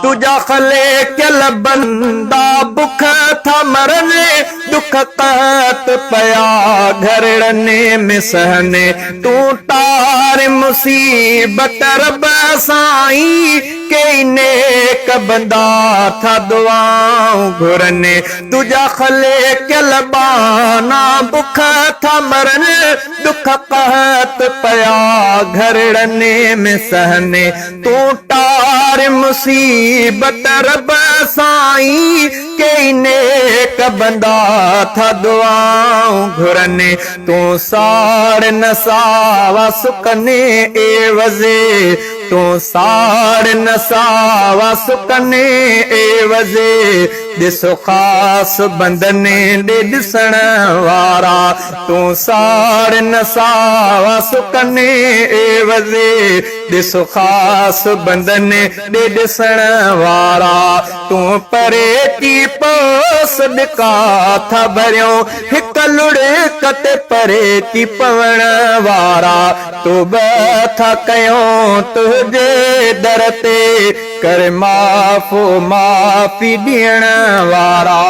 तुझा खले कल बंदा बुख था मरने दुख कहत पया घरड़ने में सहने तू तार मुसीबत रब साई के नेक बंदा था दुआओं घुरने तुझा खले कल बाना बुख था मरने दुख कहत पया घरड़ने में सहने तू तार मुसीबत रब साई के नेक बंदा था दुआओं घुरने तू साड़ नसावा सुकने ए वजे तू साड़ नसावा सुकने ए वजे दिसो खास बंदने दे दिसण वारा तू साड़ नसावा सुकने ए वजे दिसो खास बंदने दे दिसण वारा तू परे की पास दिका था भरियो हिक लुड़ कते परे की पवण वारा तू था कयो तुझे दर ते कर माफ़ी ॾियण वारा।